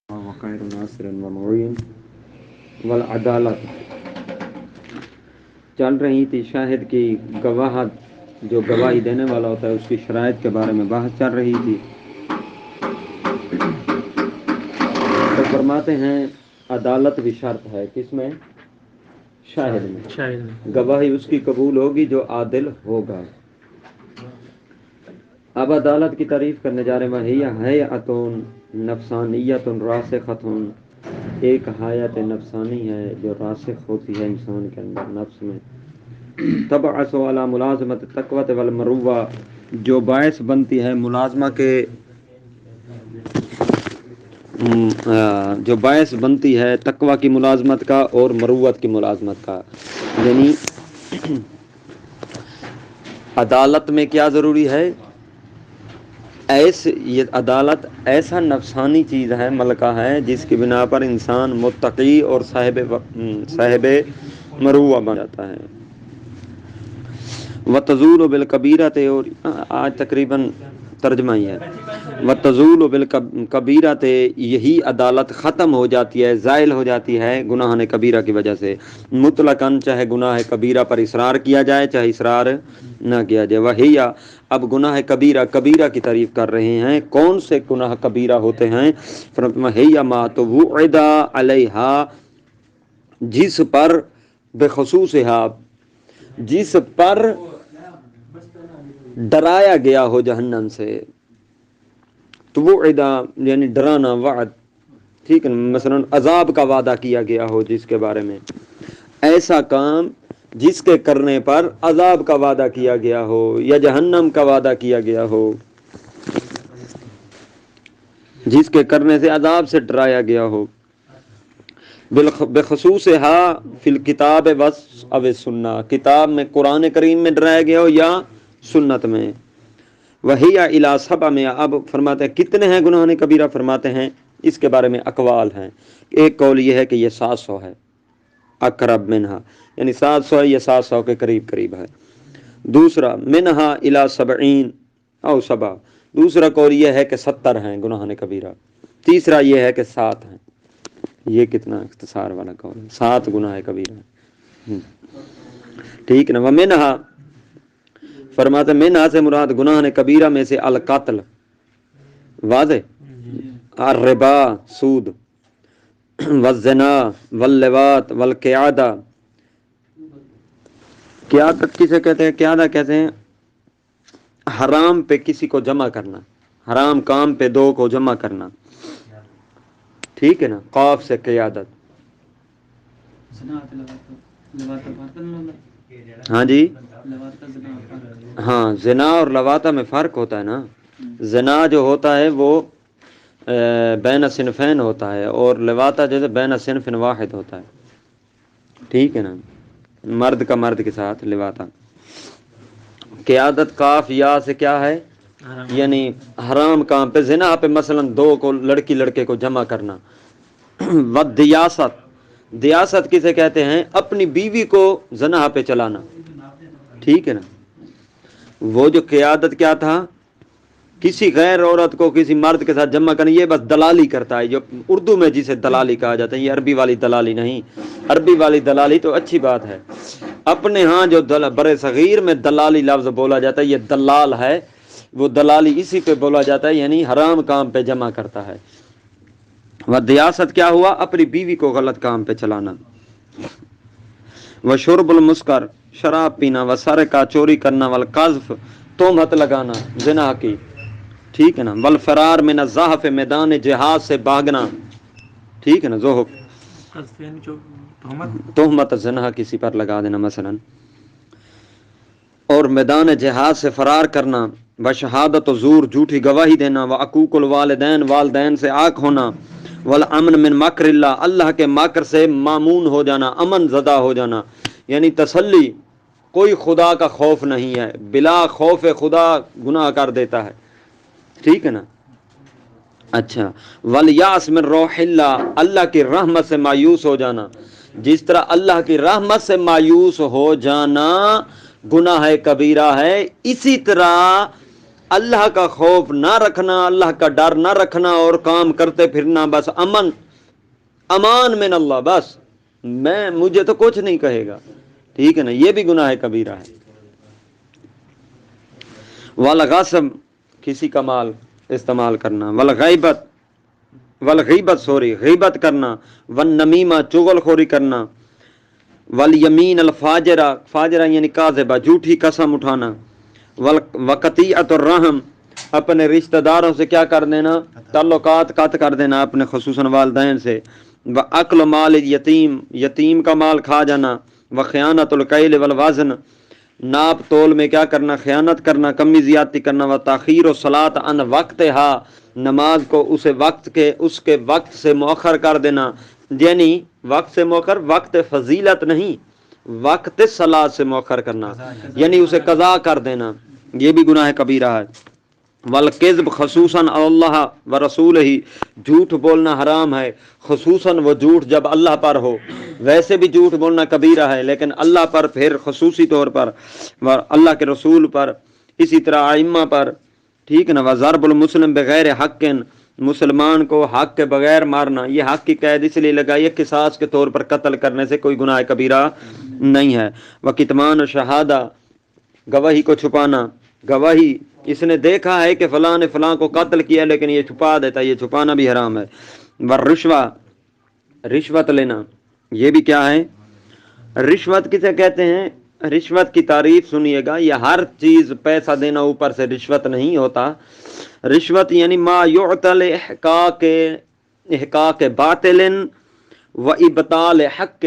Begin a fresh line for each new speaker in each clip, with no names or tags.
وخير ناصر ومعين والعدالت چل رہی تھی شاہد کی گواہت جو گواہی دینے والا ہوتا ہے اس کی شرائط کے بارے میں بحث چل رہی تھی. تو فرماتے ہیں عدالت بھی شرط ہے کس میں؟ شاہد میں. گواہی اس کی قبول ہوگی جو عادل ہوگا. اب عدالت کی تعریف کرنے جا رہے ہیں. حیاتون نفسانیت راسختون، ایک حیات نفسانی ہے جو راسخ ہوتی ہے انسان کے اندر نفس میں. تبعث علی ملازمت تقوت والمروہ، جو باعث بنتی ہے ملازمہ کے جو باعث بنتی ہے تقوی کی ملازمت کا اور مروت کی ملازمت کا. یعنی عدالت میں کیا ضروری ہے؟ یہ عدالت ایسا نفسانی چیز ہے، ملکہ ہے، جس کی بنا پر انسان متقی اور صاحب مروہ بن جاتا ہے. وتزول بالکبیرۃ، اور آج تقریباً ترجمہ ہی ہے. وتزول بالکبیرۃ، یہی عدالت ختم ہو جاتی ہے، زائل ہو جاتی ہے گناہ کبیرہ کی وجہ سے. مطلقاً، چاہے گناہ کبیرہ پر اصرار کیا جائے چاہے اصرار نہ کیا جائے. وہی اب گناہ کبیرہ کی تعریف کر رہے ہیں. کون سے گناہ کبیرہ ہوتے ہیں؟ فرمایا ما توعد علیہا، جس پر بخصوصھا، جس پر ڈرایا گیا ہو جہنم سے. توعد یعنی ڈرانا، وعد، ٹھیک ہے. مثلا عذاب کا وعدہ کیا گیا ہو جس کے بارے میں، ایسا کام جس کے کرنے پر عذاب کا وعدہ کیا گیا ہو یا جہنم کا وعدہ کیا گیا ہو، جس کے کرنے سے عذاب سے ڈرایا گیا ہو. بخصوصھا فی الکتاب او السنہ، کتاب میں قرآن کریم میں ڈرایا گیا ہو یا سنت میں. وہی الی سبع، میں اب فرماتے ہیں کتنے ہیں گناہ کبیرہ. فرماتے ہیں اس کے بارے میں اقوال ہیں. ایک قول یہ ہے کہ یہ 700 ہے، اقرب منہا، یعنی 700 ہے، یہ 700 کے قریب ہے. دوسرا منہا الی 70 او 7، دوسرا قول یہ ہے کہ 70 ہیں گناہ کبیرہ. تیسرا یہ ہے کہ 7 ہیں. یہ کتنا اختصار والا قول ہے، 7 گناہ کبیرہ ہیں. ٹھیک نا. ومنہا، فرماتے منہا سے مراد گناہ کبیرہ میں سے القتل، واضح، الربا، سود، والزنا، واللواط، والقیادہ. قیادت کسے کہتے ہیں؟ قیادہ کہتے ہیں حرام پہ کسی کو جمع کرنا، حرام کام پہ دو کو جمع کرنا. ٹھیک ہے نا. قاف سے قیادت. ہاں جی، ہاں، زنا اور لواطہ میں فرق ہوتا ہے نا. زنا جو ہوتا ہے وہ بین صنفین ہوتا ہے، اور لواطہ جیسے بین صنف واحد ہوتا ہے. ٹھیک ہے نا. مرد کا مرد کے ساتھ لواطہ. قیادت کاف یا سے کیا ہے؟ یعنی حرام کام پہ، زنا پہ مثلا دو کو، لڑکی لڑکے کو جمع کرنا. ودیاست، دیاست کسے کہتے ہیں؟ اپنی بیوی کو زنا پہ چلانا. ٹھیک ہے نا. وہ جو قیادت کیا تھا، کسی غیر عورت کو کسی مرد کے ساتھ جمع کرنا، یہ بس دلالی کرتا ہے، جو اردو میں جسے دلالی کہا جاتا ہے. یہ عربی والی دلالی نہیں. عربی والی دلالی تو اچھی بات ہے، اپنے ہاں جو برے صغیر میں دلالی لفظ بولا جاتا ہے، یہ دلال ہے، وہ دلالی اسی پہ بولا جاتا ہے، یعنی حرام کام پہ جمع کرتا ہے. وہ دیاست کیا ہوا؟ اپنی بیوی کو غلط کام پہ چلانا. وہ شرب المسکر، شراب پینا. وہ سرقہ، چوری کرنا. والقذف، تہمت لگانا زنا کی. ٹھیک ہے نا. والفرار من الزحف، میدان جہاد سے بھاگنا. ٹھیک ہے نا. زحف، تہمت زنا کسی پر لگا دینا مثلا. اور میدان جہاد سے فرار کرنا. بشہادت زور، جھوٹی گواہی دینا. وعقوق الوالدین، والدین سے عاق ہونا. والامن من مکر اللہ، اللہ کے مکر سے مامون ہو جانا، امن زدہ ہو جانا. یعنی تسلی، کوئی خدا کا خوف نہیں ہے، بلا خوف خدا گناہ کر دیتا ہے. ٹھیک ہے نا. اچھا. والیاس من روح اللہ، اللہ کی رحمت سے مایوس ہو جانا. جس طرح اللہ کی رحمت سے مایوس ہو جانا گناہ کبیرہ ہے، اسی طرح اللہ کا خوف نہ رکھنا، اللہ کا ڈر نہ رکھنا اور کام کرتے پھرنا بس امان من اللہ، بس مجھے تو کچھ نہیں کہے گا، ٹھیک ہے نا، یہ بھی گناہ کبیرہ ہے۔ والغصب کسی کا مال استعمال کرنا، غیبت کرنا، والنمیمہ چغل خوری کرنا، والیمین الفاجرہ، فاجرہ یعنی کاذبہ جھوٹی قسم اٹھانا، وقطیعۃ الرحم اپنے رشتہ داروں سے کیا کر دینا، تعلقات قطع کر دینا اپنے خصوصاً والدین سے، واکل مال یتیم، یتیم کا مال کھا جانا، وخیانۃ الکیل والوزن ناپ تول میں کیا کرنا، خیانت کرنا، کمی زیادتی کرنا، وتاخیر الصلاۃ عن وقتہا نماز کو اس کے وقت سے مؤخر کر دینا، یعنی وقت سے مؤخر، وقت فضیلت نہیں، وقت صلاۃ سے مؤخر کرنا، یعنی اسے قضا کر دینا، یہ بھی گناہ کبیرہ ہے۔ والکذب خصوصاً اللہ و رسولہ، جھوٹ بولنا حرام ہے، خصوصاً وہ جھوٹ جب اللہ پر ہو، ویسے بھی جھوٹ بولنا کبیرہ ہے لیکن اللہ پر پھر خصوصی طور پر، اللہ کے رسول پر، اسی طرح ائمہ پر، ٹھیک ہے نا۔ وضرب المسلم بغیر حق، مسلمان کو حق کے بغیر مارنا، یہ حق کی قید اس لیے لگائی ہے قصاص کے طور پر قتل کرنے سے کوئی گناہ کبیرہ نہیں ہے۔ وکتمان شہادہ گواہی کو چھپانا، گواہی اس نے دیکھا ہے کہ فلاں نے فلاں کو قتل کیا لیکن یہ چھپا دیتا ہے، یہ چھپانا بھی حرام ہے۔ والرشوہ رشوت لینا، یہ بھی کیا ہے، رشوت کسے کہتے ہیں، رشوت کی تعریف سنیے گا، یہ ہر چیز پیسہ دینا اوپر سے رشوت نہیں ہوتا۔ رشوت یعنی ما یعطل احقاق باطل و ابطال حق،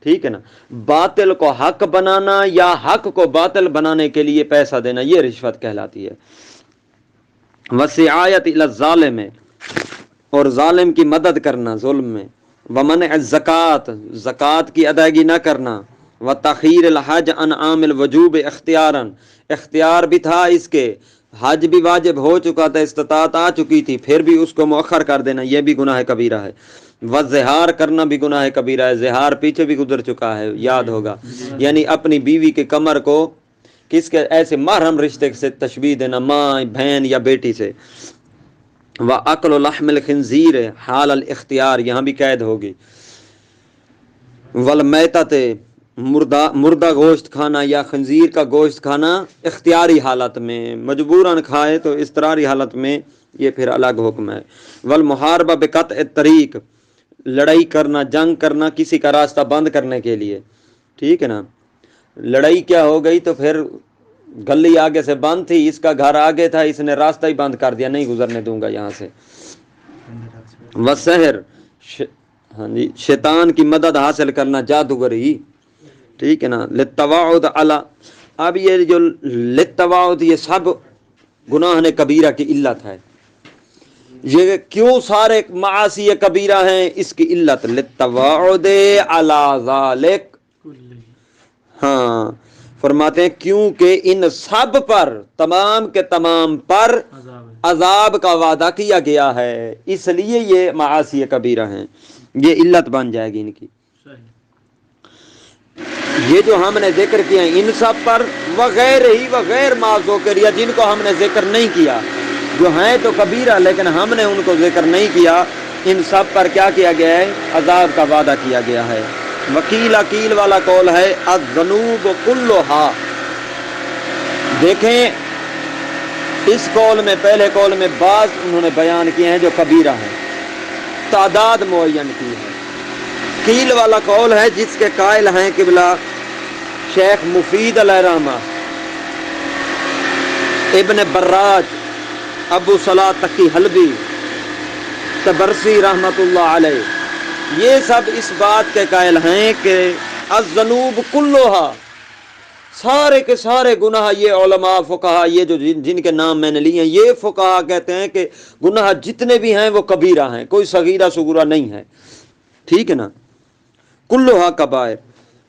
ٹھیک ہے نا، باطل کو حق بنانا یا حق کو باطل بنانے کے لیے پیسہ دینا، یہ رشوت کہلاتی ہے۔ وسعایت الی الظالم، اور ظالم کی مدد کرنا ظلم میں، ومنع الزکوٰۃ، زکوٰۃ کی ادائیگی نہ کرنا، وتأخیر الحج عن عام الوجوب اختیارا، اختیار بھی تھا اس کے، حج بھی واجب ہو چکا تھا، استطاعت آ چکی تھی، پھر بھی اس کو مؤخر کر دینا، یہ بھی گناہ کبیرہ ہے۔ وزہار کرنا بھی گناہ کبیرہ ہے، زہار پیچھے بھی گزر چکا ہے، یاد ہوگا، یعنی اپنی بیوی کے کمر کو کس کے ایسے محرم رشتے سے تشبیہ دینا، ماں، بہن یا بیٹی سے۔ وَأَكْلُ لَحْمِ الْخِنْزِيرِ حال الاختیار، یہاں بھی قید ہوگی۔ وَالْمَيْتَةِ مردہ گوشت کھانا یا خنزیر کا گوشت کھانا اختیاری حالت میں، مجبوراً کھائے تو اضطراری حالت میں یہ پھر الگ حکم ہے۔ وَالْمُحَارَبَةِ بِقَطْعِ الطَّرِيقِ، لڑائی کرنا، جنگ کرنا کسی کا راستہ بند کرنے کے لیے، ٹھیک ہے نا، لڑائی کیا ہو گئی تو پھر گلی آگے سے بند تھی، اس کا گھر آگے تھا، اس نے راستہ ہی بند کر دیا، نہیں گزرنے دوں گا یہاں سے۔ وسحر، ہاں جی، شیطان کی مدد حاصل کرنا، جادوگری، ٹھیک ہے نا۔ للتواعد علی، اب یہ جو للتواعد، یہ سب گناہ کبیرہ کی علت ہے۔ یہ کیوں سارے معاصی کبیرہ ہیں، اس کی علت للتواعد علی ذالک، ہاں فرماتے ہیں کیونکہ ان سب پر، تمام کے تمام پر عذاب کا وعدہ کیا گیا ہے، اس لیے یہ معاصی کبیرہ ہیں، یہ علت بن جائے گی ان کی۔ یہ جو ہم نے ذکر کیا ہے ان سب پر، وغیر معذوکریہ جن کو ہم نے ذکر نہیں کیا، جو ہیں تو کبیرہ لیکن ہم نے ان کو ذکر نہیں کیا، ان سب پر کیا کیا گیا ہے، عذاب کا وعدہ کیا گیا ہے۔ وکیل عقیل والا قول ہے الذنوب کلھا، دیکھیں اس قول میں، پہلے قول میں بعض انہوں نے بیان کیے ہیں جو کبیرہ ہیں، تعداد معین کی ہے۔ قیل والا قول ہے جس کے قائل ہیں قبلہ شیخ مفید علیہ رحمہ، ابن براج، ابو صلاح تقی حلبی، تبرسی رحمت اللہ علیہ، یہ سب اس بات کے قائل ہیں کہ الذنوب کلھا، سارے کے سارے گناہ، یہ علماء فقہا، یہ جو جن کے نام میں نے لیے ہیں، یہ فقہا کہتے ہیں کہ گناہ جتنے بھی ہیں وہ کبیرہ ہیں، کوئی صغیرہ صغورہ نہیں ہے، ٹھیک ہے نا۔ کلھا کبائر۔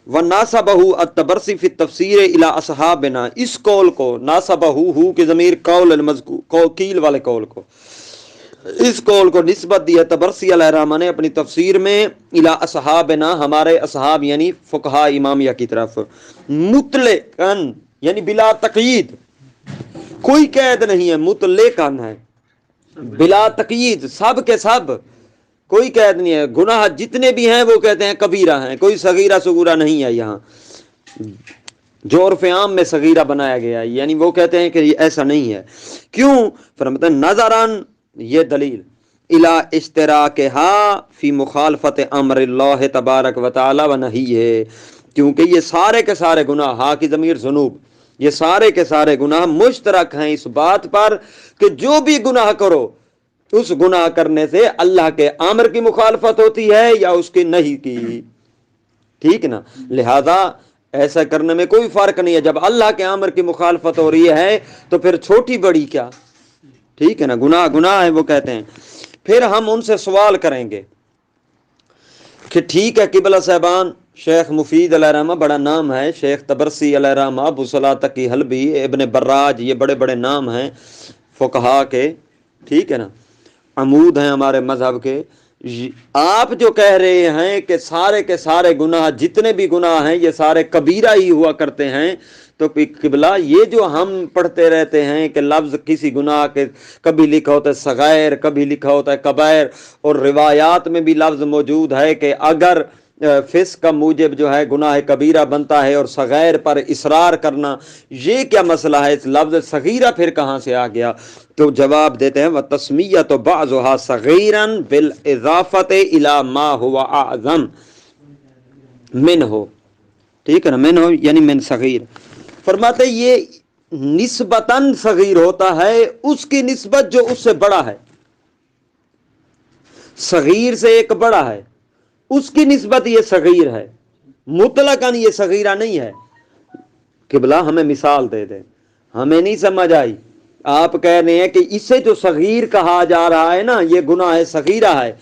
وناسبہ الطبرسی فی التفسیر الی اصحابنا، اس قول کو ناسبہ ہو کی ضمیر قول المذکور، قیل والے قول کو، اس قول کو نسبت دی ہے طبرسی علیہ الرحمہ نے اپنی تفسیر میں الی اصحابنا، ہمارے اصحاب یعنی فقہاء امامیہ کی طرف، مطلقاً یعنی بلا تقیید، کوئی قید نہیں ہے، مطلقاً ہے، بلا تقیید، سب کے سب، کوئی قید نہیں ہے، گناہ جتنے بھی ہیں وہ کہتے ہیں کبیرہ ہیں، کوئی صغیرہ صغورہ نہیں ہے یہاں، جو عرف عام میں صغیرہ بنایا گیا ہے، یعنی وہ کہتے ہیں کہ یہ ایسا نہیں ہے. کیوں؟ فرماتے ہیں نظراً، یہ دلیل الا اشتراکہا فی مخالفت امر اللہ تبارک و تعالی و نہیہ، کیونکہ یہ سارے کے سارے گناہ، ہا کی ضمیر ذنوب، یہ سارے کے سارے گناہ مشترک ہیں اس بات پر کہ جو بھی گناہ کرو اس گناہ کرنے سے اللہ کے امر کی مخالفت ہوتی ہے یا اس کی نہیں کی. ٹھیک نا؟ لہذا ایسا کرنے میں کوئی فرق نہیں ہے. جب اللہ کے امر کی مخالفت ہو رہی ہے تو پھر چھوٹی بڑی کیا؟ ٹھیک ہے نا؟ گناہ گناہ ہے وہ کہتے ہیں. پھر ہم ان سے سوال کریں گے کہ ٹھیک ہے قبلہ صاحبان، شیخ مفید علیہ رحمہ بڑا نام ہے، شیخ تبرسی علیہ رحمہ، ابو صلاح تقی حلبی، ابن براج، یہ بڑے بڑے نام ہیں فقہا کے، ٹھیک ہے نا، عمود ہیں ہمارے مذہب کے. آپ جو کہہ رہے ہیں کہ سارے کے سارے گناہ، جتنے بھی گناہ ہیں یہ سارے کبیرہ ہی ہوا کرتے ہیں، تو قبلہ یہ جو ہم پڑھتے رہتے ہیں کہ لفظ کسی گناہ کے کبھی لکھا ہوتا ہے صغائر، کبھی لکھا ہوتا ہے کبائر، اور روایات میں بھی لفظ موجود ہے کہ اگر فسق کا موجب جو ہے گناہ کبیرہ بنتا ہے اور صغائر پر اصرار کرنا، یہ کیا مسئلہ ہے؟ اس لفظ صغیرہ پھر کہاں سے آ گیا؟ تو جواب دیتے ہیں وَتَسْمِيَّةُ بَعْضُهَا صَغِيرًا بِالْإِضَافَةِ إِلَى مَا هُوَ أَعْظَمُ مِنْهُ. ٹھیک ہے نا؟ من ہو یعنی من صغیر. فرماتے یہ نسبتاً صغیر ہوتا ہے اس کی نسبت جو اس سے بڑا ہے. صغیر سے ایک بڑا ہے، اس کی نسبت یہ صغیر ہے، مطلقاً یہ صغیرہ نہیں ہے. قبلہ ہمیں مثال دے دیں، ہمیں نہیں سمجھ آئی. آپ کہہ رہے ہیں کہ اسے جو صغیر کہا جا رہا ہے نا، یہ گناہ صغیرہ ہے،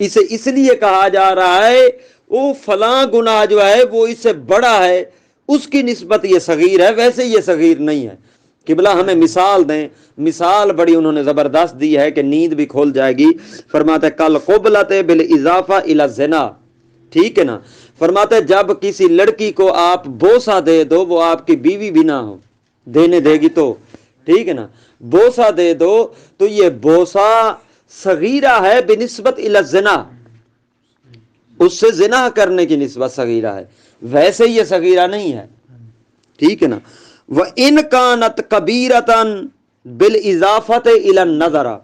اسے اس لیے کہا جا رہا ہے وہ فلاں گناہ جو ہے وہ اس سے بڑا ہے، اس کی نسبت یہ صغیر ہے، ویسے یہ صغیر نہیں ہے. قبلہ ہمیں مثال دیں. مثال بڑی انہوں نے زبردست دی ہے کہ نیند بھی کھول جائے گی. فرماتے کل قبلت بالاضافہ الی الزنا. ٹھیک ہے نا؟ فرماتے جب کسی لڑکی کو آپ بوسہ دے دو، وہ آپ کی بیوی بھی نہ ہو، دینے دے گی تو، ٹھیک ہے نا، بوسہ دے دو تو یہ بوسہ صغیرہ ہے بنسبت الی الزنا، اس سے زنا کرنے کی نسبت صغیرہ ہے، ویسے یہ صغیرہ نہیں ہے. ٹھیک ہے نا؟ وَإِنْ كَانَتْ كَبِيرَةً بِالْإِضَافَةِ إِلَى النَّظَرَ،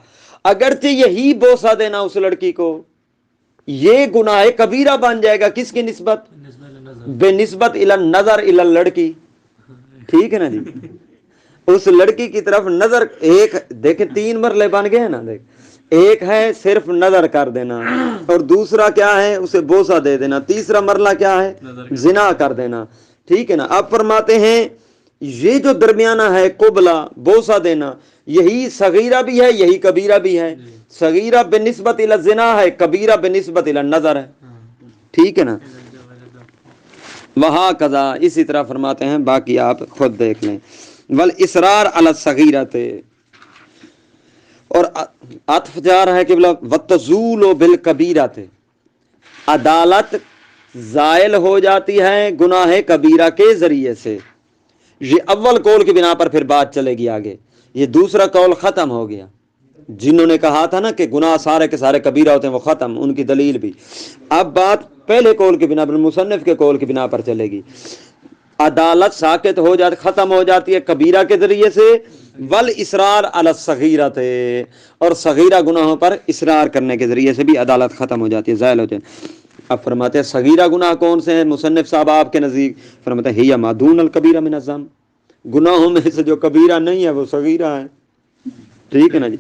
اگرچہ یہی بوسہ دینا اس لڑکی کو یہ گناہ کبیرہ بن جائے گا، کس کی نسبت؟ بے نسبت الی النظر، الی لڑکی. ٹھیک ہے نا جی؟ اس لڑکی کی طرف نظر، ایک دیکھیں تین مرلے بن گئے ہیں نا، دیکھ، ایک ہے صرف نظر کر دینا، اور دوسرا کیا ہے؟ اسے بوسہ دے دینا، تیسرا مرلہ کیا ہے؟ زنا کر دینا. ٹھیک ہے نا؟ اب فرماتے ہیں یہ جو درمیانہ ہے قبلہ، بوسہ دینا، یہی صغیرہ بھی ہے یہی کبیرہ بھی ہے. صغیرہ بنسبت الی الزنا ہے، کبیرہ بنسبت الی النظر ہے. ٹھیک ہے نا؟ وہاں قضا، اسی طرح فرماتے ہیں، باقی آپ خود دیکھ لیں. والاصرار علی الصغیرۃ، اور عطف جا رہا ہے کہ وتزول بالکبیرۃ، عدالت زائل ہو جاتی ہے گناہ کبیرہ کے ذریعے سے. یہ اول قول کی بنا پر پھر بات چلے گی آگے، یہ دوسرا قول ختم ہو گیا. جنہوں نے کہا تھا نا کہ گناہ سارے کے سارے کبیرہ ہوتے ہیں وہ ختم، ان کی دلیل بھی. اب بات پہلے قول کی بنا پر، مصنف کے قول کی بنا پر چلے گی. عدالت ساکت ہو جاتی، ختم ہو جاتی ہے کبیرہ کے ذریعے سے، والاصرار علی الصغیرۃ، اور صغیرہ گناہوں پر اصرار کرنے کے ذریعے سے بھی عدالت ختم ہو جاتی ہے، زائل ہو جاتی ہے. اب فرماتے ہیں صغیرہ گناہ کون سے ہیں مصنف صاحب آپ کے نزدیک؟ فرماتے ہیں ہی ما دون الکبیرہ من الذنب، گناہوں میں سے جو کبیرہ نہیں ہے وہ صغیرہ ہے. ٹھیک ہے نا جی؟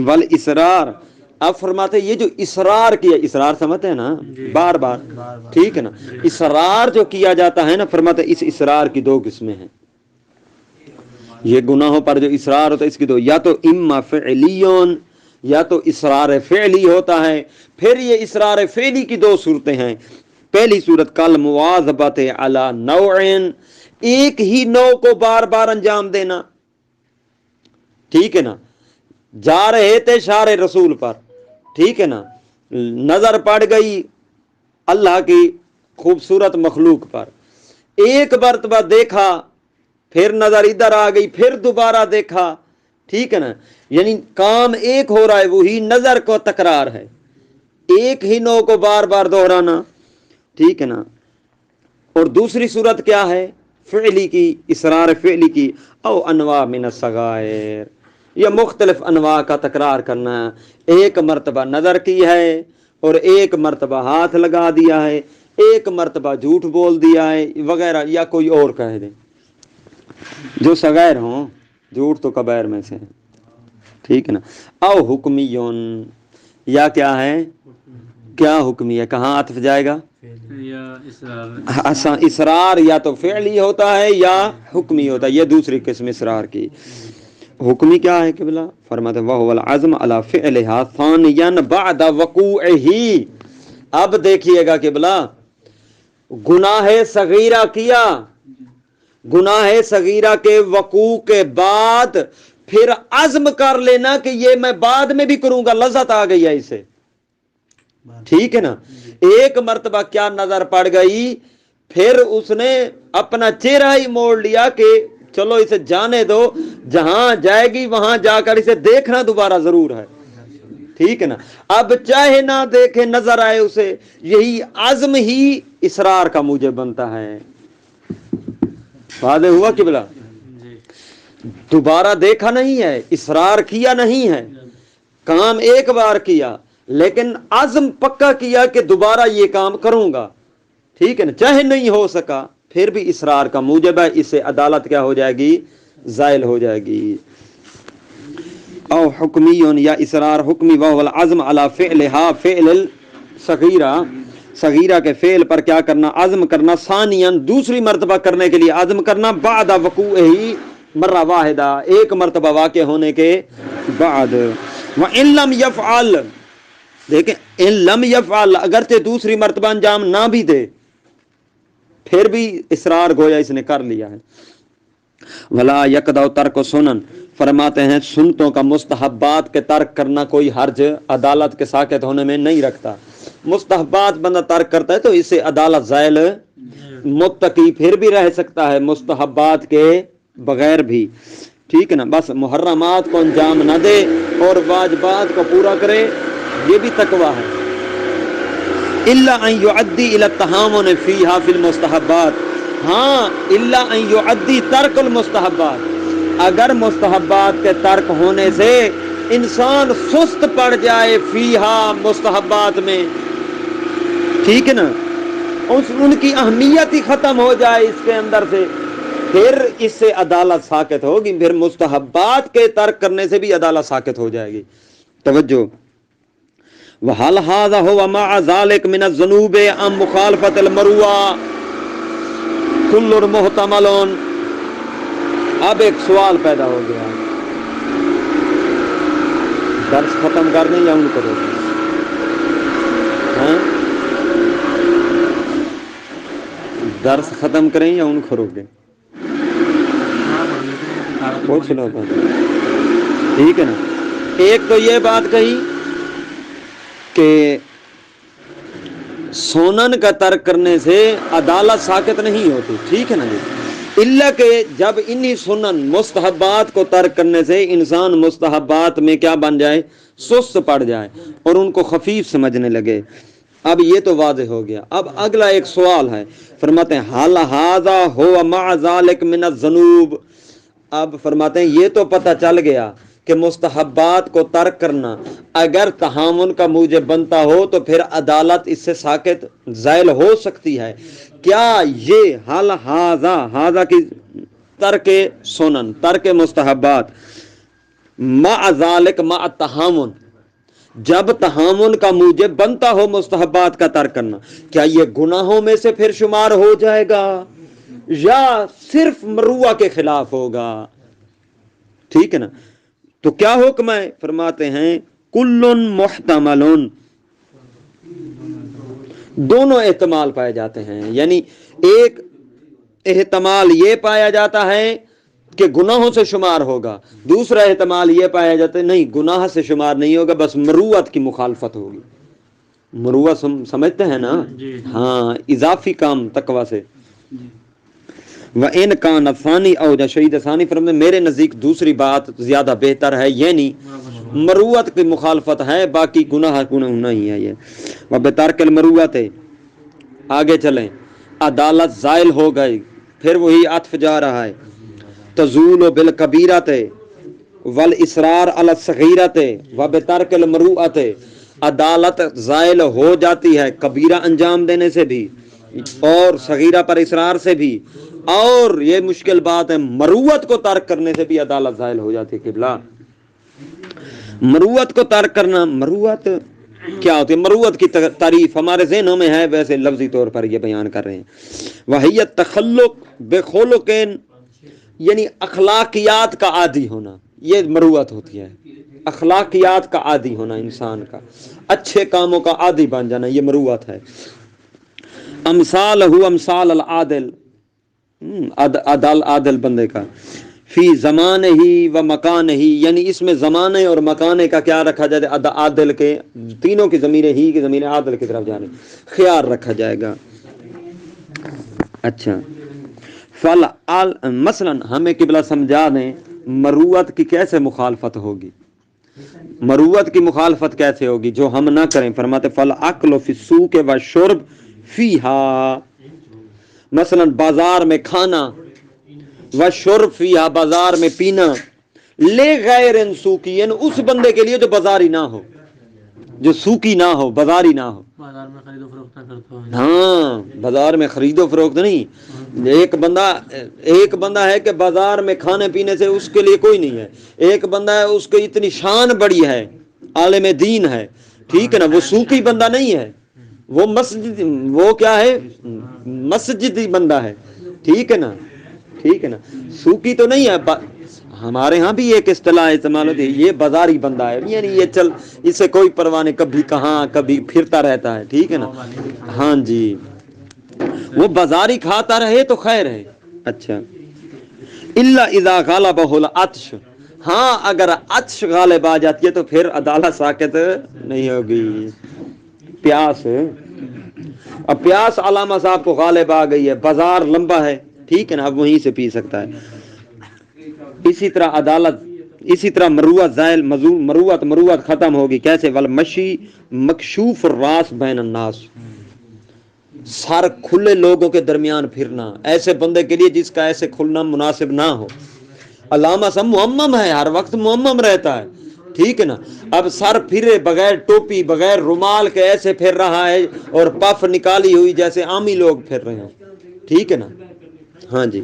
والاصرار، اب فرماتے ہیں یہ جو اصرار کیا، اصرار سمجھتے ہیں نا، بار بار، ٹھیک ہے نا، اصرار جو کیا جاتا ہے نا، فرماتے ہیں اس اصرار کی دو قسمیں ہیں. یہ گناہوں پر جو اصرار ہوتا ہے اس کی دو، یا تو اما فعلیون، یا تو اصرار فعلی ہوتا ہے. پھر یہ اصرار فعلی کی دو صورتیں ہیں. پہلی صورت کل مواظبت علی نوعین، ایک ہی نوع کو بار بار انجام دینا. ٹھیک ہے نا؟ جا رہے تھے شار رسول پر، ٹھیک ہے نا، نظر پڑ گئی اللہ کی خوبصورت مخلوق پر، ایک مرتبہ دیکھا پھر نظر ادھر آ گئی، پھر دوبارہ دیکھا، ٹھیک ہے نا، یعنی کام ایک ہو رہا ہے، وہی نظر کو تکرار ہے، ایک ہی نو کو بار بار دہرانا، ٹھیک ہے نا۔ اور دوسری صورت کیا ہے؟ فعلی کی، اصرار فعلی کی، او انواع من الصغائر، یا مختلف انواع کا تکرار کرنا، ایک مرتبہ نظر کی ہے اور ایک مرتبہ ہاتھ لگا دیا ہے، ایک مرتبہ جھوٹ بول دیا ہے وغیرہ، یا کوئی اور کہہ دیں، جو صغائر ہوں، جھوٹ تو کبائر میں سے ہے، ٹھیک ہے نا۔ او حکمیون، یا کیا ہے، کیا حکمی ہے، کہاں عطف جائے گا؟ اصرار یا تو فعلی ہوتا ہے یا حکمی ہوتا ہے، یہ دوسری قسم اصرار کی۔ حکمی کیا ہے قبلہ؟ فرماتے وَهُوَ الْعَزْمُ عَلَى فِعْلِهَا ثَانِيًا بَعْدَ وُقُوعِهِ۔ اب دیکھیے گا قبلہ، گناہ صغیرہ کیا، گناہ صغیرہ کے وقوع کے بعد پھر عزم کر لینا کہ یہ میں بعد میں بھی کروں گا، لذت آ گئی ہے اسے، ٹھیک ہے نا۔ ایک مرتبہ کیا نظر پڑ گئی، پھر اس نے اپنا چہرہ ہی موڑ لیا کہ چلو اسے جانے دو، جہاں جائے گی وہاں جا کر اسے دیکھنا دوبارہ ضرور ہے، ٹھیک ہے نا۔ اب چاہے نہ دیکھے، نظر آئے اسے، یہی عزم ہی اصرار کا موجب بنتا ہے۔ واضح ہوا قبلہ؟ دوبارہ دیکھا نہیں ہے، اصرار کیا نہیں ہے، کام ایک بار کیا، لیکن عزم پکا کیا کہ دوبارہ یہ کام کروں گا، ٹھیک ہے نا، چاہے نہیں ہو سکا پھر بھی اصرار کا موجب ہے، اس سے عدالت کیا ہو جائے گی؟ زائل ہو جائے گی۔ او حکمیون، یا اصرار حکمی، وهو العزم علی فعلها، فعل الصغیرہ، صغیرہ کے فعل پر کیا کرنا؟ عزم کرنا، ثانیاً دوسری مرتبہ کرنے کے لیے عزم کرنا، بعد وقوعہ، مرہ واحدہ، ایک مرتبہ واقع ہونے کے بعد۔ وَإِن لَمْ يَفْعَلْ، دیکھیں ان لم یفعل، اگرچہ دوسری مرتبہ انجام نہ بھی دے پھر بھی اصرار گویا اس نے کر لیا ہے۔ ولا یقدع ترک سنن، فرماتے ہیں سنتوں کا مستحبات کے ترک کرنا کوئی حرج عدالت کے ساکت ہونے میں نہیں رکھتا۔ مستحبات بندہ ترک کرتا ہے تو اس سے عدالت زائل، متقی پھر بھی رہ سکتا ہے مستحبات کے بغیر بھی، ٹھیک ہے نا، بس محرمات کو انجام نہ دے اور واجبات کو پورا کرے، یہ بھی تقویٰ ہے۔ الا ان يعدي الى التهاون فيها في المستحبات، ہاں الا ان يعدي ترک المستحبات، اگر مستحبات کے ترک ہونے سے انسان سست پڑ جائے، فیہا مستحبات میں، ٹھیک ہے نا، ان کی اہمیت ہی ختم ہو جائے اس کے اندر سے، پھر اس سے عدالت ساکت ہوگی، پھر مستحبات کے ترک کرنے سے بھی عدالت ساکت ہو جائے گی۔ توجہ، وَهَلْ هَذَا هُوَ مَعَ ذَلِكَ مِنَ الذُّنُوبِ أَمْ مُخَالَفَةِ الْمَرْوَى كُلٌّ مُحْتَمَلٌ۔ اب ایک سوال پیدا ہو گیا، درس ختم کر دیں یا ان کو دیں؟ درس ختم کریں یا ان کو روکیں؟ پوچھ لو، ٹھیک ہے نا۔ ایک تو یہ بات کہی کہ سنن کا ترک کرنے سے عدالت ساکت نہیں ہوتی، ٹھیک ہے نا جی، الا کہ جب انہی سنن مستحبات کو ترک کرنے سے انسان مستحبات میں کیا بن جائے؟ سست پڑ جائے اور ان کو خفیف سمجھنے لگے۔ اب یہ تو واضح ہو گیا، اب اگلا ایک سوال ہے، فرماتے ہیں حل ھذا ھو مع ذلک من الذنوب، اب فرماتے ہیں یہ تو پتہ چل گیا کہ مستحبات کو ترک کرنا اگر تہامن کا موجب بنتا ہو تو پھر عدالت اس سے ساکت زائل ہو سکتی ہے، کیا یہ حل ھذا کی ترک سنن، ترک مستحبات، مع ذالک مع تہامن، جب تہامن کا موجب بنتا ہو مستحبات کا ترک کرنا، کیا یہ گناہوں میں سے پھر شمار ہو جائے گا یا صرف مروہ کے خلاف ہوگا؟ ٹھیک ہے نا، تو کیا حکم ہے؟ فرماتے ہیں کلن محتمل، دونوں احتمال پائے جاتے ہیں، یعنی ایک احتمال یہ پایا جاتا ہے کہ گناہوں سے شمار ہوگا، دوسرا احتمال یہ پایا جاتا ہے نہیں گناہ سے شمار نہیں ہوگا، بس مروت کی مخالفت ہوگی۔ مروت سمجھتے ہیں نا؟ ہاں، اضافی کام تقوی سے۔ وَإِنْ كَانَ ثَانِي أَوْجَ شہید ثانی فرماتے ہیں میرے نزدیک دوسری بات زیادہ بہتر ہے، یعنی مروت کی مخالفت ہے، باقی گناہ نہیں ہے یہ. وَبِتَرْكِ الْمَرُوَّةِ آگے چلیں، عدالت زائل ہو گئی، پھر وہی عطف جا رہا ہے، تزول بالکبیرۃ والاسرار علی الصغیرۃ وبترک المروءۃ، عدالت زائل ہو جاتی ہے کبیرہ انجام دینے سے بھی اور صغیرہ پر اصرار سے بھی، اور یہ مشکل بات ہے مروت کو ترک کرنے سے بھی عدالت زائل ہو جاتی ہے. قبلہ مروت کو ترک کرنا، مروت کیا ہوتی ہے؟ مروت کی تعریف ہمارے ذہنوں میں ہے، ویسے لفظی طور پر یہ بیان کر رہے ہیں. وہی تخلق بخلقین، یعنی اخلاقیات کا عادی ہونا، یہ مروت ہوتی ہے. اخلاقیات کا عادی ہونا، انسان کا اچھے کاموں کا عادی بن جانا، یہ مروت ہے. امثال ہو امثال العادل، عادل بندے کا، فی زمان ہی و مکان ہی، یعنی اس میں زمانے اور مکانے کا کیا رکھا جائے؟ عادل کے تینوں کی ضمیر ہی کی ضمیر عادل کی طرف جانے خیال رکھا جائے گا. اچھا مثلا ہمیں قبلہ سمجھا دیں مروت کی کیسے مخالفت ہوگی، مروت کی مخالفت کیسے ہوگی جو ہم نہ کریں. فرماتے فالعقل فی السوق والشرب فیہا، مثلا بازار میں کھانا، والشرب فیہا بازار میں پینا، لے غیر سوقی، اس بندے کے لیے جو بازاری نہ ہو، جو سوقی نہ ہو، بازاری نہ ہو.
بازار میں خرید و فروخت نہ کرتا ہو.
ہاں بازار میں خرید و فروخت نہیں. ایک بندہ ہے کہ بازار میں کھانے پینے سے اس کے لیے کوئی نہیں ہے، ایک بندہ ہے اس کی اتنی شان بڑی ہے، عالم دین ہے، ٹھیک ہے نا، وہ سوقی بندہ نہیں ہے، وہ مسجد، وہ کیا ہے، مسجدی بندہ ہے، ٹھیک ہے نا، ٹھیک ہے نا، سوقی تو نہیں ہے. ہمارے ہاں بھی ایک اصطلاح استعمال ہوتی ہے، یہ بازاری بندہ ہے، یعنی یہ چل اسے کوئی پرواہ نہیں، کبھی کہاں کبھی پھرتا رہتا ہے، ٹھیک ہے نا. ہاں جی، وہ بازاری کھاتا رہے تو خیر ہے. اچھا الا اذا غلبہ العطش، ہاں اگر عطش غالب آ جاتی ہے تو پھر عدالت ساکت نہیں ہوگی. پیاس، اب پیاس علامہ صاحب کو غالب آ گئی ہے، بازار لمبا ہے، ٹھیک ہے نا، اب وہیں سے پی سکتا ہے. اسی طرح عدالت، اسی طرح مروت زائل، مروت ختم ہوگی کیسے؟ والمشی مکشوف الراس بین الناس، سر کھلے لوگوں کے درمیان پھرنا، ایسے بندے کے لیے جس کا ایسے کھلنا مناسب نہ ہو. علامہ صاحب معمم ہے، ہر وقت معمم رہتا ہے، ٹھیک ہے نا، اب سر پھرے بغیر ٹوپی بغیر رومال کے ایسے پھر رہا ہے اور پف نکالی ہوئی جیسے عامی لوگ پھر رہے ہیں، ٹھیک ہے نا. ہاں جی،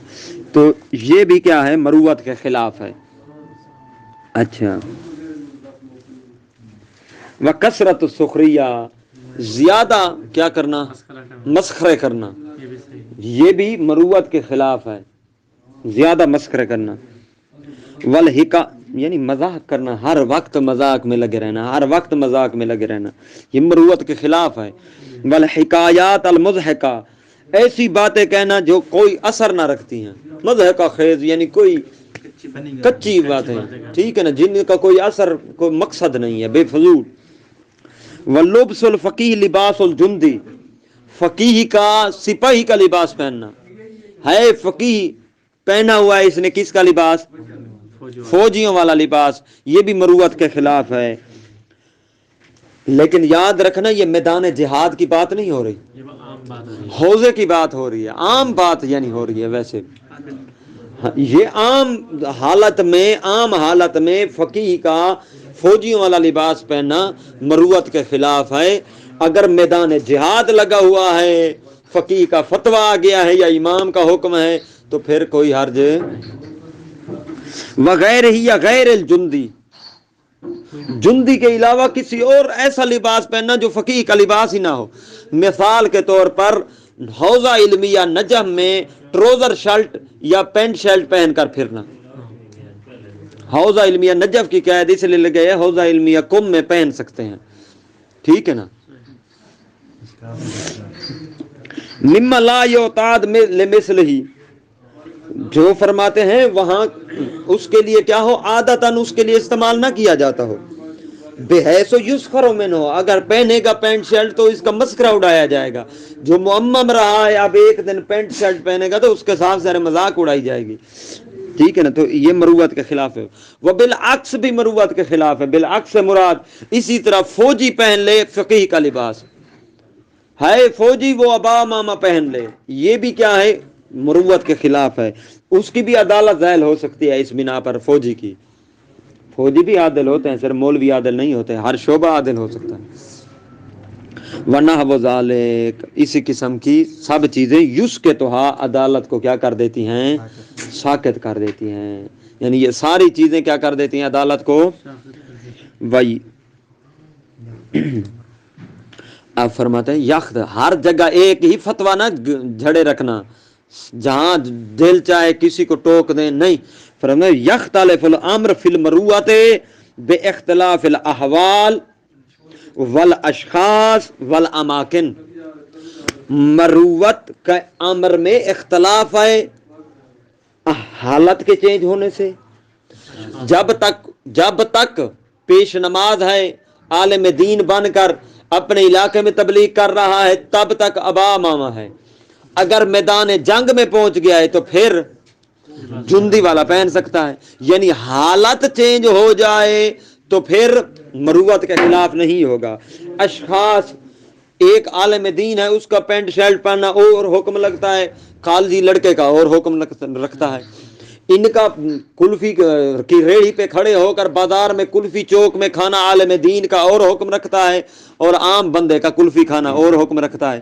تو یہ بھی کیا ہے؟ مروت کے خلاف ہے. اچھا وکثرت السخریہ، زیادہ کیا کرنا؟ مسخرے کرنا، یہ بھی مروت کے خلاف ہے، زیادہ مسخرے کرنا. والحکا، یعنی مذاق کرنا، ہر وقت مذاق میں لگے رہنا، ہر وقت مذاق میں لگے رہنا، یہ مروت کے خلاف ہے. والحکایات المضحکہ، ایسی باتیں کہنا جو کوئی اثر نہ رکھتی ہیں، مضحکہ خیز یعنی کوئی کچی باتیں، ٹھیک ہے نا، جن کا کوئی اثر، کوئی مقصد نہیں ہے، بے فضول. واللبس الفقیہ لباس الجندی، فقیہ کا سپاہی کا لباس پہننا ہے، فقیہ پہنا ہوا ہے اس نے کس کا لباس؟ فوجیوں والا لباس، یہ بھی مروت کے خلاف ہے. لیکن یاد رکھنا یہ میدان جہاد کی بات نہیں ہو رہی، حوضے کی بات ہو رہی ہے، عام بات یعنی ہو رہی ہے. ویسے یہ عام حالت میں فقیہ کا فوجیوں والا لباس پہننا مروت کے خلاف ہے. اگر میدان جہاد لگا ہوا ہے، فقیہ کا فتویٰ آ گیا ہے یا امام کا حکم ہے تو پھر کوئی حرج. وغیر ہی یا غیر الجندی، جندی کے علاوہ کسی اور ایسا لباس پہننا جو فقیہ کا لباس ہی نہ ہو. مثال کے طور پر حوضہ علمیہ نجم میں ٹروزر شرٹ یا پینٹ شرٹ پہن کر پھرنا. حوضہ علمیہ نجف کی قید اس لیے لگے ہے، حوضہ علمیہ کم میں پہن سکتے ہیں، ٹھیک ہے نا. مما لا یعتاد لمثلہ، جو فرماتے ہیں وہاں اس کے لیے کیا ہو، عادتاً اس کے لیے استعمال نہ کیا جاتا ہو. بحیث و یسخر منہ، اگر پہنے گا پینٹ شرٹ تو اس کا مسخرہ اڑایا جائے گا. جو معمم رہا ہے اب ایک دن پینٹ شرٹ پہنے گا تو اس کے ساتھ سارے مذاق اڑائی جائے گی. ٹھیک ہے نا. تو یہ مروت کے خلاف ہے. وہ بالعکس بھی مروت کے خلاف ہے. بالعکس سے مراد اسی طرح فوجی پہن لے فقیہ کا لباس ہے، فوجی وہ ابا ماما پہن لے، یہ بھی کیا ہے؟ مروت کے خلاف ہے. اس کی بھی عدالت ذائل ہو سکتی ہے اس بنا پر. فوجی کی، فوجی بھی عادل ہوتے ہیں، صرف مولوی عادل نہیں ہوتے، ہر شعبہ عادل ہو سکتا ہے. ورنہ وہ ذالک، اسی قسم کی سب چیزیں یس کے توہا عدالت کو کیا کر دیتی ہیں؟ ساکت کر دیتی ہیں. یعنی یہ ساری چیزیں کیا کر دیتی ہیں عدالت کو؟ وہی اب فرماتے ہیں یخت، ہر جگہ ایک ہی فتویٰ نہ جھڑے رکھنا، جہاں دل چاہے کسی کو ٹوک دیں، نہیں. فرماتے ہیں یختلف الامر فی المروۃ بے اختلاف الاحوال والاشخاص والاماکن. مروت کا امر میں اختلاف ہے حالت کے چینج ہونے سے. جب تک پیش نماز ہے، عالم دین بن کر اپنے علاقے میں تبلیغ کر رہا ہے، تب تک ابا ماما ہے. اگر میدان جنگ میں پہنچ گیا ہے تو پھر جندی والا پہن سکتا ہے. یعنی حالت چینج ہو جائے تو پھر مروت کے خلاف نہیں ہوگا. اشخاص، ایک عالم دین ہے، اس کا پینٹ شرٹ پہننا اور حکم لگتا ہے، خالجی لڑکے کا اور حکم رکھتا ہے. ان کا کلفی کی ریڑھی پہ کھڑے ہو کر بازار میں کلفی چوک میں کھانا عالم دین کا اور حکم رکھتا ہے، اور عام بندے کا کلفی کھانا اور حکم رکھتا ہے.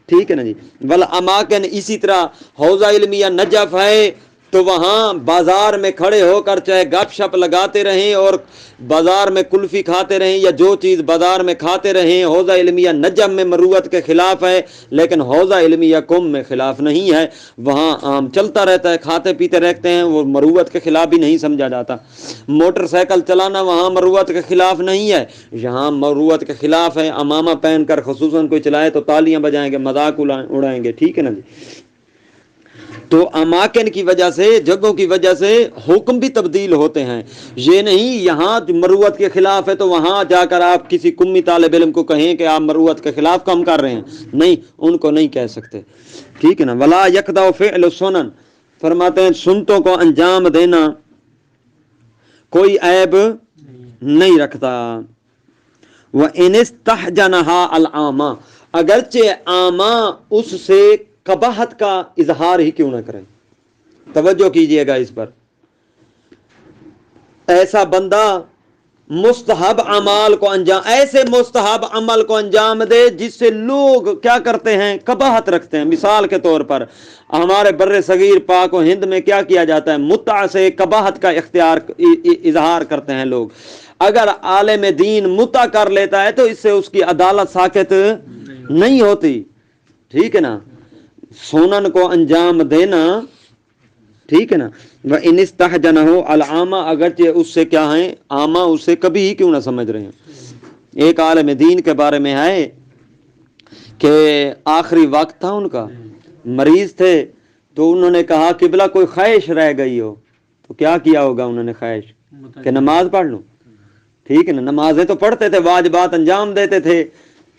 ٹھیک ہے نا جی. والاماکن، اسی طرح حوضہ علمیہ نجف ہے تو وہاں بازار میں کھڑے ہو کر چاہے گپ شپ لگاتے رہیں اور بازار میں کلفی کھاتے رہیں یا جو چیز بازار میں کھاتے رہیں، حوضہ علمیہ نجف میں مروت کے خلاف ہے، لیکن حوضہ علمیہ قم میں خلاف نہیں ہے. وہاں عام چلتا رہتا ہے، کھاتے پیتے رہتے ہیں، وہ مروت کے خلاف بھی نہیں سمجھا جاتا. موٹر سائیکل چلانا وہاں مروت کے خلاف نہیں ہے، یہاں مروت کے خلاف ہے. امامہ پہن کر خصوصاً کوئی چلائے تو تالیاں بجائیں گے، مذاق اڑائیں گے. ٹھیک ہے نا جی. تو اماکن کی وجہ سے، جگہوں کی وجہ سے حکم بھی تبدیل ہوتے ہیں. یہ نہیں یہاں مروت کے خلاف ہے تو وہاں جا کر آپ کسی قمی طالب علم کو کہیں کہ آپ مروت کے خلاف کام کر رہے ہیں، نہیں، ان کو نہیں کہہ سکتے. ٹھیک ہے نا. ولا یقدع فعل السنن، فرماتے ہیں سنتوں کو انجام دینا کوئی عیب نہیں رکھتا. وَإِنِ اسْتَحْجَنَهَا الْعَامَةُ، اگرچہ عامہ اس سے قباحت کا اظہار ہی کیوں نہ کریں. توجہ کیجئے گا اس پر. ایسا بندہ مستحب اعمال کو انجام، ایسے مستحب عمل کو انجام دے جس سے لوگ کیا کرتے ہیں؟ قباحت رکھتے ہیں. مثال کے طور پر ہمارے بر صغیر پاک و ہند میں کیا کیا جاتا ہے؟ متع سے قباحت کا اظہار کرتے ہیں لوگ. اگر عالم دین متع کر لیتا ہے تو اس سے اس کی عدالت ساکت نہیں ہوتی. ٹھیک ہے نا. سنن کو انجام دینا، ٹھیک ہے نا. وَإِنِ اسْتَحْجَنَهُ الْعَامَةُ، اگرچہ اس سے کیا ہیں؟ عامہ اسے کبھی ہی کیوں نہ سمجھ رہے ہیں. ایک عالم دین کے بارے میں ہے کہ آخری وقت تھا ان کا، مریض تھے، تو انہوں نے کہا قبلہ کوئی خواہش رہ گئی ہو تو کیا کیا ہوگا انہوں نے؟ خواہش کہ نماز پڑھ لوں. ٹھیک ہے نا. نمازیں تو پڑھتے تھے، واجبات انجام دیتے تھے،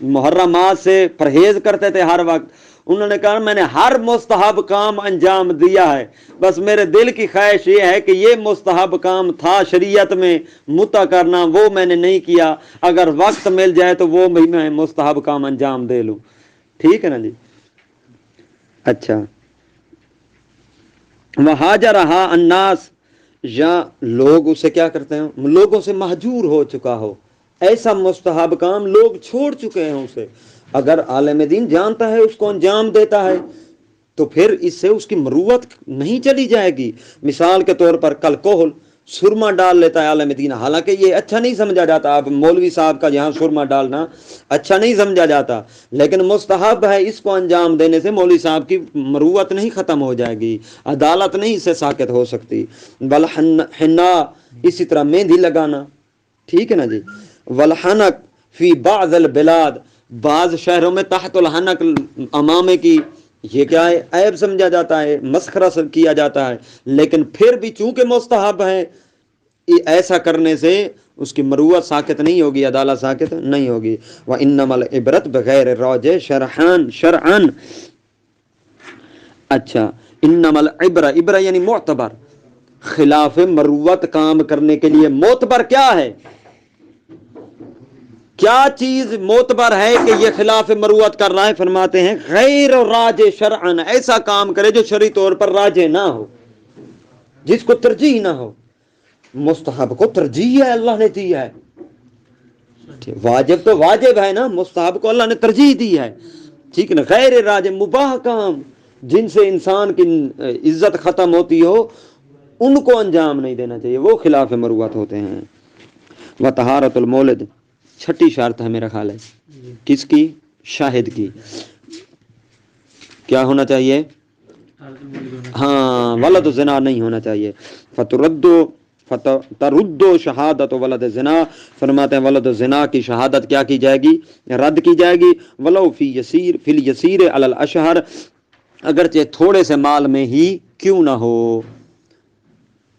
محرمات سے پرہیز کرتے تھے ہر وقت. انہوں نے کہا میں نے ہر مستحب کام انجام دیا ہے، بس میرے دل کی خواہش یہ ہے کہ یہ مستحب کام تھا شریعت میں متع کرنا، وہ میں نے نہیں کیا، اگر وقت مل جائے تو وہ بھی میں مستحب کام انجام دے لوں. ٹھیک ہے نا جی. اچھا. وہاجرہا الناس، یا لوگ اسے کیا کرتے ہیں؟ لوگوں سے مہجور ہو چکا ہو، ایسا مستحب کام لوگ چھوڑ چکے ہیں اسے. اگر عالم دین جانتا ہے اس کو انجام دیتا ہے تو پھر اس سے اس کی مروت نہیں چلی جائے گی. مثال کے طور پر کلکوہل، سرما ڈال لیتا ہے عالم دین، حالانکہ یہ اچھا نہیں سمجھا جاتا. اب مولوی صاحب کا یہاں سرما ڈالنا اچھا نہیں سمجھا جاتا، لیکن مستحب ہے. اس کو انجام دینے سے مولوی صاحب کی مروت نہیں ختم ہو جائے گی، عدالت نہیں اس سے ساکت ہو سکتی. والحنا، اسی طرح مہندی لگانا. ٹھیک ہے نا جی. والحنق فی بعض البلاد، بعض شہروں میں تحت الحنق، امامے کی، یہ کیا ہے؟ عیب سمجھا جاتا ہے، مسخرہ کیا جاتا ہے. لیکن پھر بھی چونکہ مستحب ہے، ایسا کرنے سے اس کی مروت ساکت نہیں ہوگی، عدالت ساکت نہیں ہوگی. وَإِنَّمَا الْعِبْرَةُ بِغَيْرِ الرَّاجِحِ شرعاً. اچھا، انما العبرہ، عبرہ یعنی معتبر، خلاف مروت کام کرنے کے لیے معتبر کیا ہے؟ کیا چیز معتبر ہے کہ یہ خلاف مروت کر رہا ہے؟ فرماتے ہیں غیر راجح شرعن، ایسا کام کرے جو شرعی طور پر راجح نہ ہو، جس کو ترجیح نہ ہو. مستحب کو ترجیح ہے، اللہ نے دی ہے. واجب تو واجب ہے نا، مستحب کو اللہ نے ترجیح دی ہے. ٹھیک نا؟ غیر راجح مباح کام جن سے انسان کی عزت ختم ہوتی ہو ان کو انجام نہیں دینا چاہیے، وہ خلاف مروت ہوتے ہیں. وطہارت المولد، چھٹی شرط ہے میرا خیال ہے. کس کی؟ شاہد کی. کیا ہونا چاہیے؟ ہاں، ولد زنا نہیں ہونا چاہیے. فتردو شہادت ولد زنا، فرماتے ہیں ولد زنا کی شہادت کیا کی جائے گی؟ رد کی جائے گی. ولو فی الیسیر علی الاشہر، اگرچہ تھوڑے سے مال میں ہی کیوں نہ ہو،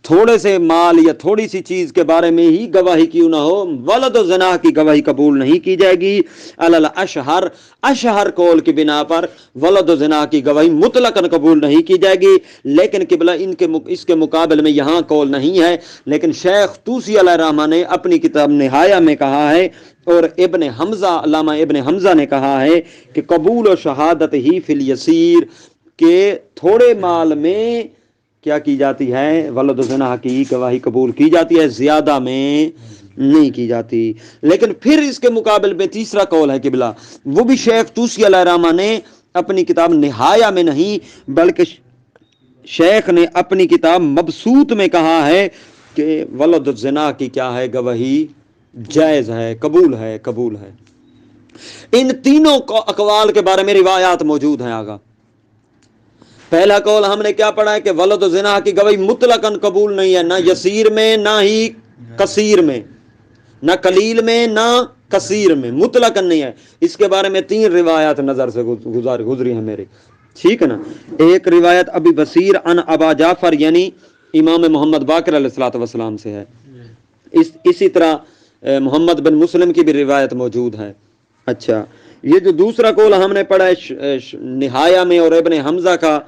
تھوڑے سے مال یا تھوڑی سی چیز کے بارے میں ہی گواہی کیوں نہ ہو، ولد و زنا کی گواہی قبول نہیں کی جائے گی. علی الاشہر، اشہر قول کی بنا پر ولد و زنا کی گواہی مطلقاً قبول نہیں کی جائے گی. لیکن قبلہ اس کے مقابل میں یہاں قول نہیں ہے، لیکن شیخ طوسی علیہ الرحمہ نے اپنی کتاب نہایہ میں کہا ہے، اور ابن حمزہ، علامہ ابن حمزہ نے کہا ہے کہ قبول و شہادت ہی فی الیسیر، کہ تھوڑے مال میں کیا کی جاتی ہے؟ ولد و زنا کی گواہی قبول کی جاتی ہے، زیادہ میں نہیں کی جاتی. لیکن پھر اس کے مقابل میں تیسرا قول ہے قبلہ، وہ بھی شیخ طوسی علیہ الرحمہ نے اپنی کتاب نہایہ میں نہیں بلکہ شیخ نے اپنی کتاب مبسوط میں کہا ہے کہ ولد و زنا کی کیا ہے؟ گواہی جائز ہے، قبول ہے، قبول ہے. ان تینوں اقوال کے بارے میں روایات موجود ہیں. آگا پہلا قول ہم نے کیا پڑھا ہے کہ ولد و زنا کی گواہی مطلقاً قبول نہیں ہے، نہ یسیر میں نہ ہی کثیر میں، نہ قلیل میں نہ کثیر میں، مطلقاً نہیں ہے. اس کے بارے میں 3 روایات نظر سے گزری ہیں میرے. ٹھیک ہے نا؟ ایک روایت ابی بصیر عن ابا جعفر یعنی امام محمد باقر علیہ الصلوۃ والسلام سے ہے. اسی طرح محمد بن مسلم کی بھی روایت موجود ہے. اچھا، یہ جو دوسرا قول ہم نے پڑھا ہے نہایہ میں اور ابن حمزہ کا،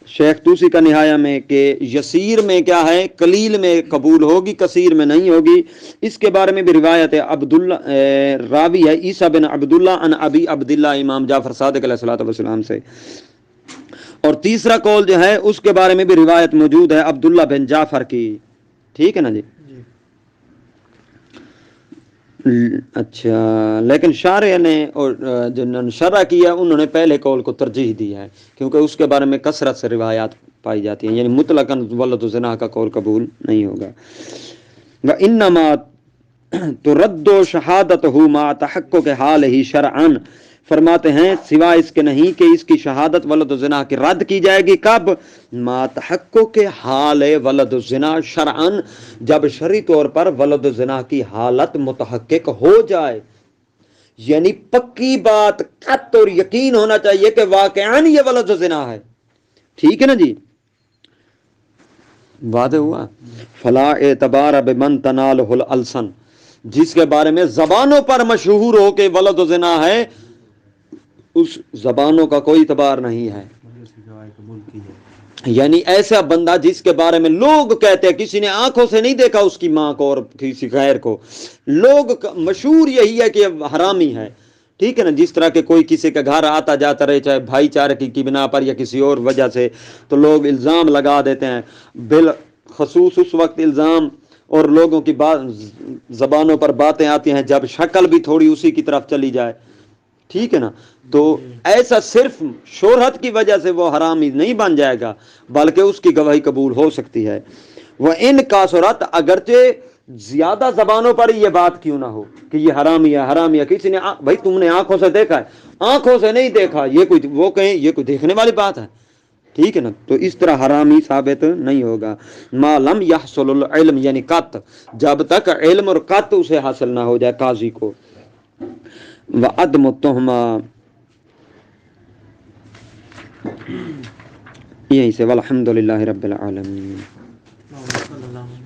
شیخ طوسی کا نہایہ میں، کہ یسیر میں کیا ہے؟ قلیل میں قبول ہوگی، کثیر میں نہیں ہوگی. اس کے بارے میں بھی روایت ہے. عبداللہ راوی ہے عیسیٰ بن عبداللہ عن ابی عبداللہ، امام جعفر صادق علیہ الصلوۃ والسلام سے. اور تیسرا قول جو ہے اس کے بارے میں بھی روایت موجود ہے عبداللہ بن جعفر کی. ٹھیک ہے نا جی؟ اچھا، لیکن شارح نے اور جنہوں نے شرح کیا انہوں نے پہلے قول کو ترجیح دی ہے، کیونکہ اس کے بارے میں کثرت سے روایات پائی جاتی ہیں، یعنی مطلقاً ولد و زنا کا قول قبول نہیں ہوگا. وَإِنَّمَا تُرَدُّ شَهَادَتُهُ مَعَ تَحَقُّقِ حَالِهِ شَرْعًا، فرماتے ہیں سوائے اس کے نہیں کہ اس کی شہادت ولد و زنا کی رد کی جائے گی. کب؟ ما تحقق حال ولد و زنا شرعن، جب شرعی طور پر ولد و زنا کی حالت متحقق ہو جائے، یعنی پکی بات، قط اور یقین ہونا چاہیے کہ واقعاً یہ ولد و زنا ہے. ٹھیک ہے نا جی؟ واضح ہوا. فلا اعتبار بمن تنالہ الالسن، جس کے بارے میں زبانوں پر مشہور ہو کہ ولد و زنا ہے، اس زبانوں کا کوئی اعتبار نہیں ہے. یعنی ایسا بندہ جس کے بارے میں لوگ کہتے ہیں، کسی نے آنکھوں سے نہیں دیکھا اس کی ماں کو اور کسی غیر کو، لوگ مشہور یہی ہے کہ حرامی ہے. ٹھیک ہے نا؟ جس طرح کہ کوئی کسی کے گھر آتا جاتا رہے، چاہے بھائی چارے کی بنا پر یا کسی اور وجہ سے، تو لوگ الزام لگا دیتے ہیں. بالخصوص اس وقت الزام اور لوگوں کی زبانوں پر باتیں آتی ہیں جب شکل بھی تھوڑی اسی کی طرف چلی جائے. ٹھیک ہے نا؟ تو ایسا صرف شہرت کی وجہ سے وہ حرامی نہیں بن جائے گا، بلکہ اس کی گواہی قبول ہو سکتی ہے. وہ ان کا صورت، اگرچہ زیادہ زبانوں پر یہ بات کیوں نہ ہو کہ یہ حرامی ہے، حرامی ہے. کسی نے بھائی تم نے آنکھوں سے دیکھا ہے، آنکھوں سے نہیں دیکھا، یہ کوئی وہ کہیں یہ کوئی دیکھنے والی بات ہے. ٹھیک ہے نا؟ تو اس طرح حرامی ثابت نہیں ہوگا. ما لم یحصل العلم، یعنی قط، جب تک علم اور قط اسے حاصل نہ ہو جائے قاضی کو. وعدم التہمہ، یہیں سے والحمد للہ رب العالمین.